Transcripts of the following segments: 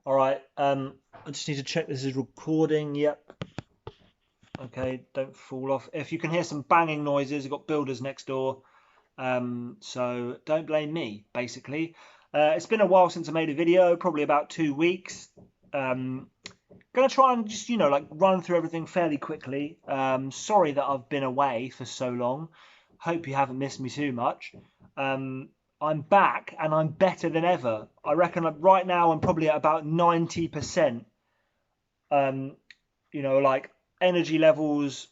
All right. I just need to check this is recording. Yep. Okay. Don't fall off. If you can hear some banging noises, I've got builders next door. So don't blame me, basically. It's been a while since I made a video, probably about 2 weeks. Gonna try and just, like run through everything fairly quickly. Sorry that I've been away for so long. Hope you haven't missed me too much. Um, I'm back and I'm better than ever. I reckon right now I'm probably at about 90%. Um, like energy levels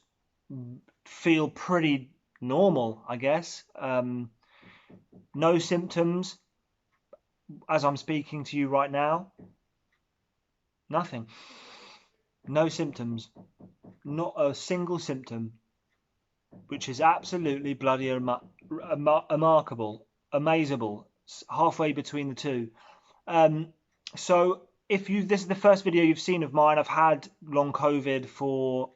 feel pretty normal, I guess. No symptoms as I'm speaking to you right now. Nothing. No symptoms. Not a single symptom, which is absolutely bloody remarkable, amazable, halfway between the two. So if this is the first video you've seen of mine, I've had long COVID for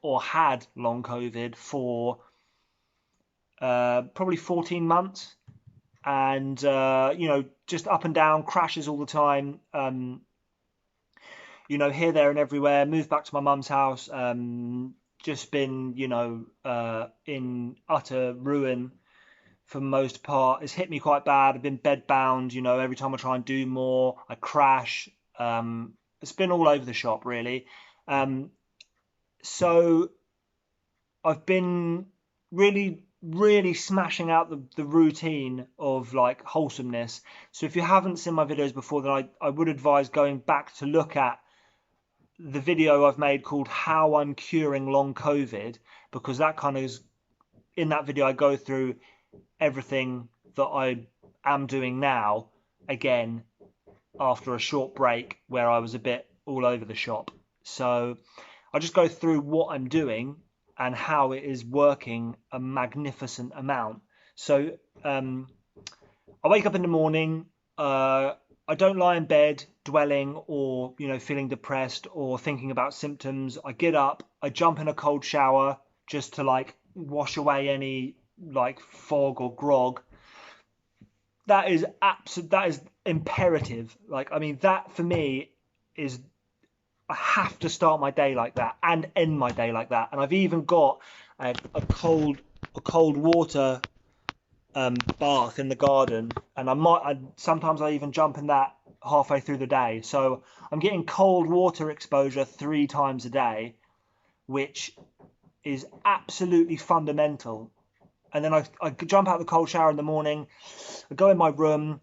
probably 14 months, and just up and down, crashes all the time. Here, there, and everywhere. Moved back to my mum's house. Just been, in utter ruin for the most part. It's hit me quite bad. I've been bed bound. Every time I try and do more, I crash. It's been all over the shop, really. So I've been really, really smashing out the routine of like wholesomeness. So if you haven't seen my videos before, then I would advise going back to look at the video I've made called How I'm Curing Long COVID, because that kind of is in that video I go through everything that I am doing now again after a short break where I was a bit all over the shop. So I just go through what I'm doing and how it is working a magnificent amount. So I wake up in the morning. I don't lie in bed dwelling or feeling depressed or thinking about symptoms. I get up, I jump in a cold shower just to like wash away any like fog or grog. That is absolute. That is imperative. Like, I mean, that for me is, I have to start my day like that and end my day like that. And I've even got a cold water bath in the garden, and sometimes I even jump in that halfway through the day. So I'm getting cold water exposure 3 times a day, which is absolutely fundamental. And then I jump out of the cold shower in the morning. I go in my room.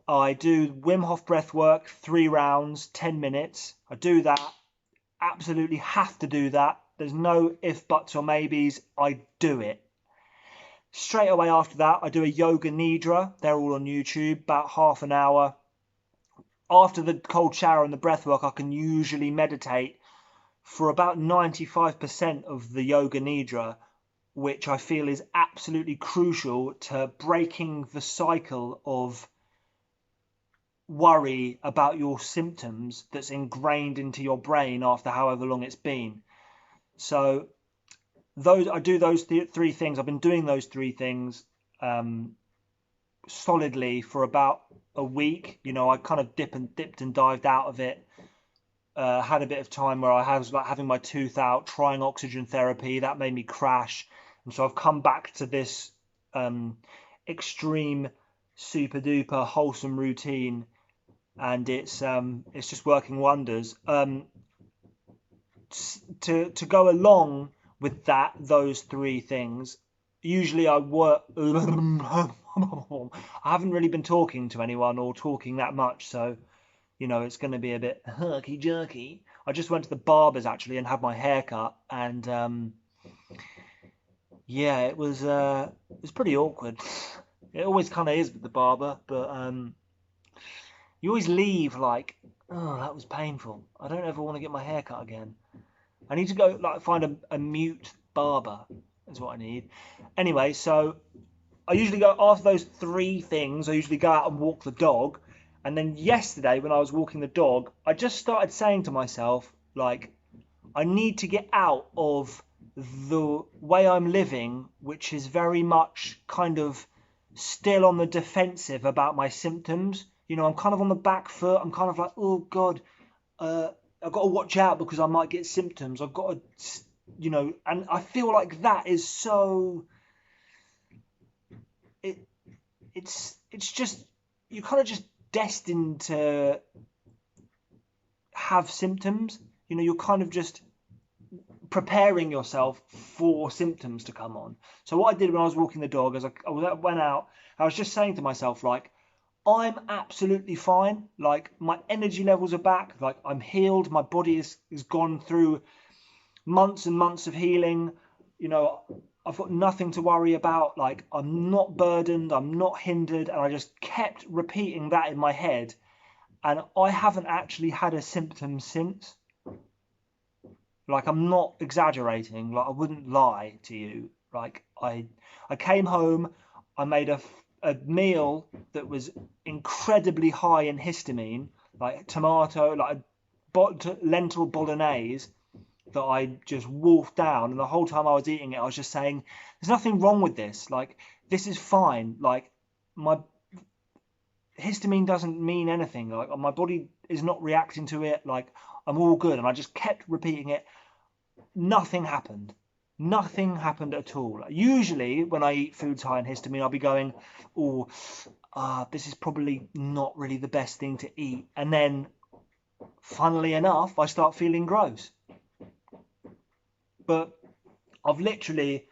I do Wim Hof breath work, 3 rounds, 10 minutes. I do that. Absolutely have to do that. There's no if, buts, or maybes. I do it. Straight away after that, I do a yoga nidra. They're all on YouTube, about half an hour. After the cold shower and the breath work, I can usually meditate for about 95% of the yoga nidra, which I feel is absolutely crucial to breaking the cycle of worry about your symptoms that's ingrained into your brain after however long it's been. So I do those 3 things. I've been doing those 3 things solidly for about a week. I kind of dipped and dived out of it. Had a bit of time where I was like having my tooth out, trying oxygen therapy. That made me crash, and so I've come back to this extreme, super duper wholesome routine, and it's just working wonders. To go along with those 3 things, usually I work. I haven't really been talking to anyone or talking that much, so it's going to be a bit herky jerky. I just went to the barber's actually and had my hair cut, and yeah, it was pretty awkward. It always kind of is with the barber, but you always leave like, oh, that was painful. I don't ever want to get my hair cut again. I need to go like find a mute barber. Is what I need. Anyway, so I usually go after those 3 things. I usually go out and walk the dog. And then yesterday, when I was walking the dog, I just started saying to myself, like, I need to get out of the way I'm living, which is very much kind of still on the defensive about my symptoms. I'm kind of on the back foot. I'm kind of like, oh God, uh, I've got to watch out because I might get symptoms. I've got to, and I feel like that is so. It it's just you're kind of just destined to have symptoms. You're kind of just preparing yourself for symptoms to come on. So what I did when I was walking the dog, as went out, I was just saying to myself, like, I'm absolutely fine. Like, my energy levels are back. Like, I'm healed. My body is gone through months and months of healing. You know, I've got nothing to worry about. Like, I'm not burdened. I'm not hindered. And I just kept repeating that in my head. And I haven't actually had a symptom since. Like, I'm not exaggerating. Like, I wouldn't lie to you. Like, I came home, I made a meal that was incredibly high in histamine, like tomato, like lentil bolognese that I just wolfed down. And the whole time I was eating it, I was just saying, "There's nothing wrong with this. Like, this is fine. Like, my histamine doesn't mean anything. Like, my body is not reacting to it. Like, I'm all good." And I just kept repeating it. Nothing happened. Nothing happened at all. Usually, when I eat foods high in histamine, I'll be going, "Oh, this is probably not really the best thing to eat." And then, funnily enough, I start feeling gross. But I've literally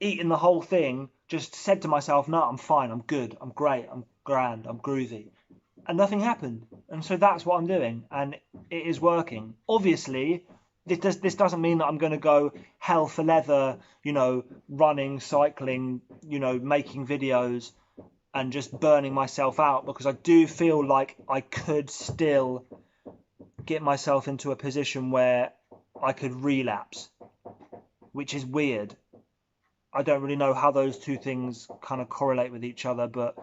eaten the whole thing, just said to myself, "No, I'm fine. I'm good. I'm great. I'm grand. I'm groovy." And nothing happened. And so that's what I'm doing, and it is working. Obviously, this doesn't mean that I'm going to go hell for leather, running, cycling, making videos and just burning myself out, because I do feel like I could still get myself into a position where I could relapse, which is weird. I don't really know how those two things kind of correlate with each other, but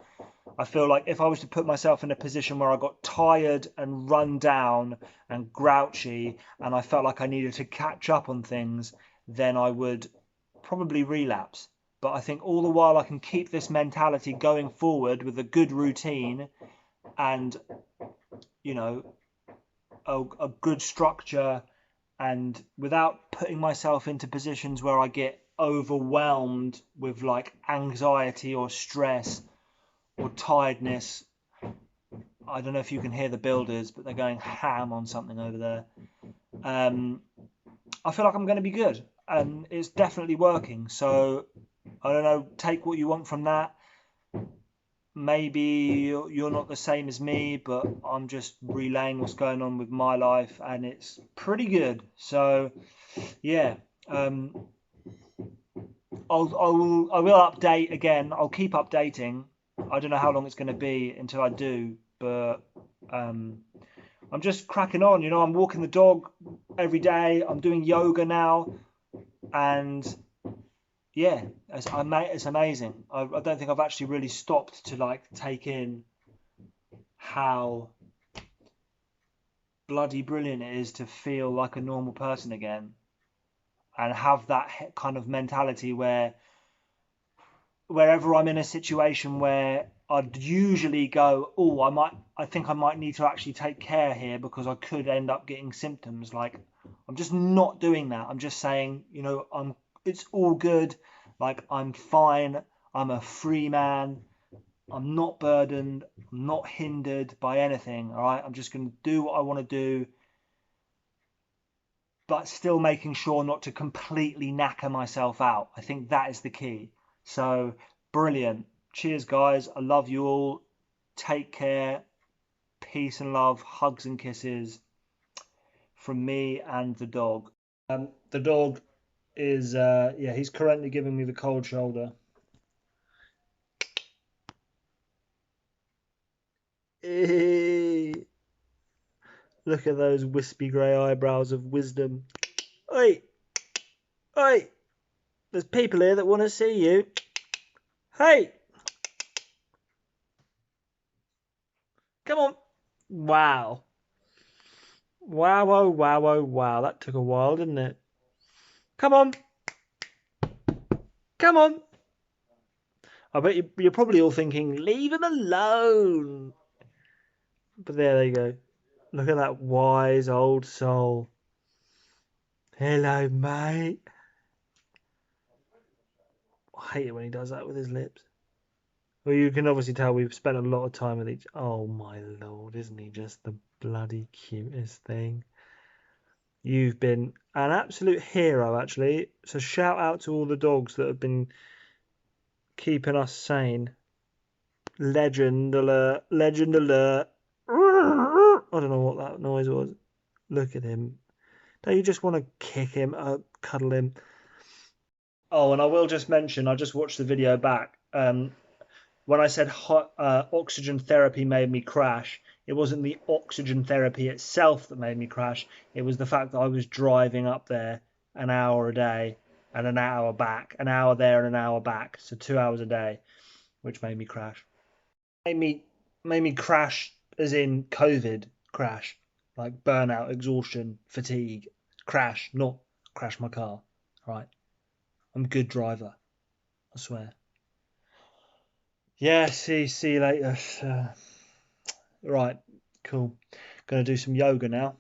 I feel like if I was to put myself in a position where I got tired and run down and grouchy and I felt like I needed to catch up on things, then I would probably relapse. But I think all the while I can keep this mentality going forward with a good routine and, you know, a good structure, and without putting myself into positions where I get overwhelmed with like anxiety or stress or tiredness. I don't know if you can hear the builders, but they're going ham on something over there. Um, I feel like I'm going to be good, and it's definitely working. So I don't know. Take what you want from that. Maybe you're not the same as me, but I'm just relaying what's going on with my life, and it's pretty good. So yeah, um, I will update again. I'll keep updating. I don't know how long it's going to be until I do, but um, I'm just cracking on. I'm walking the dog every day. I'm doing yoga now, and yeah, it's amazing. I don't think I've actually really stopped to like take in how bloody brilliant it is to feel like a normal person again and have that kind of mentality where wherever I'm in a situation where I'd usually go, "Oh, I think I might need to actually take care here because I could end up getting symptoms." Like, I'm just not doing that. I'm just saying, it's all good. Like, I'm fine. I'm a free man. I'm not burdened. I'm not hindered by anything. All right. I'm just going to do what I want to do, but still making sure not to completely knacker myself out. I think that is the key. So brilliant. Cheers, guys. I love you all. Take care. Peace and love. Hugs and kisses from me and the dog. The dog is, yeah, he's currently giving me the cold shoulder. Hey, look at those wispy grey eyebrows of wisdom. Oi, oi, there's people here that want to see you. Hey, come on. Wow. Wow, oh, wow, oh, wow. That took a while, didn't it? Come on. Come on. I bet you're probably all thinking, leave him alone. But there they go. Look at that wise old soul. Hello, mate. I hate it when he does that with his lips. Well, you can obviously tell we've spent a lot of time with each. Oh my lord, isn't he just the bloody cutest thing? You've been an absolute hero, actually. So shout out to all the dogs that have been keeping us sane. Legend alert! Legend alert! I don't know what that noise was. Look at him. Don't you just want to kick him, cuddle him? Oh, and I will just mention, I just watched the video back. When I said oxygen therapy made me crash, it wasn't the oxygen therapy itself that made me crash. It was the fact that I was driving up there an hour a day and an hour back, an hour there and an hour back, so 2 hours a day, which made me crash. Made me made me crash as in COVID crash, like burnout, exhaustion, fatigue, crash, not crash my car. Right, I'm a good driver, I swear. Yeah, see you later. Right, cool. Gonna do some yoga now.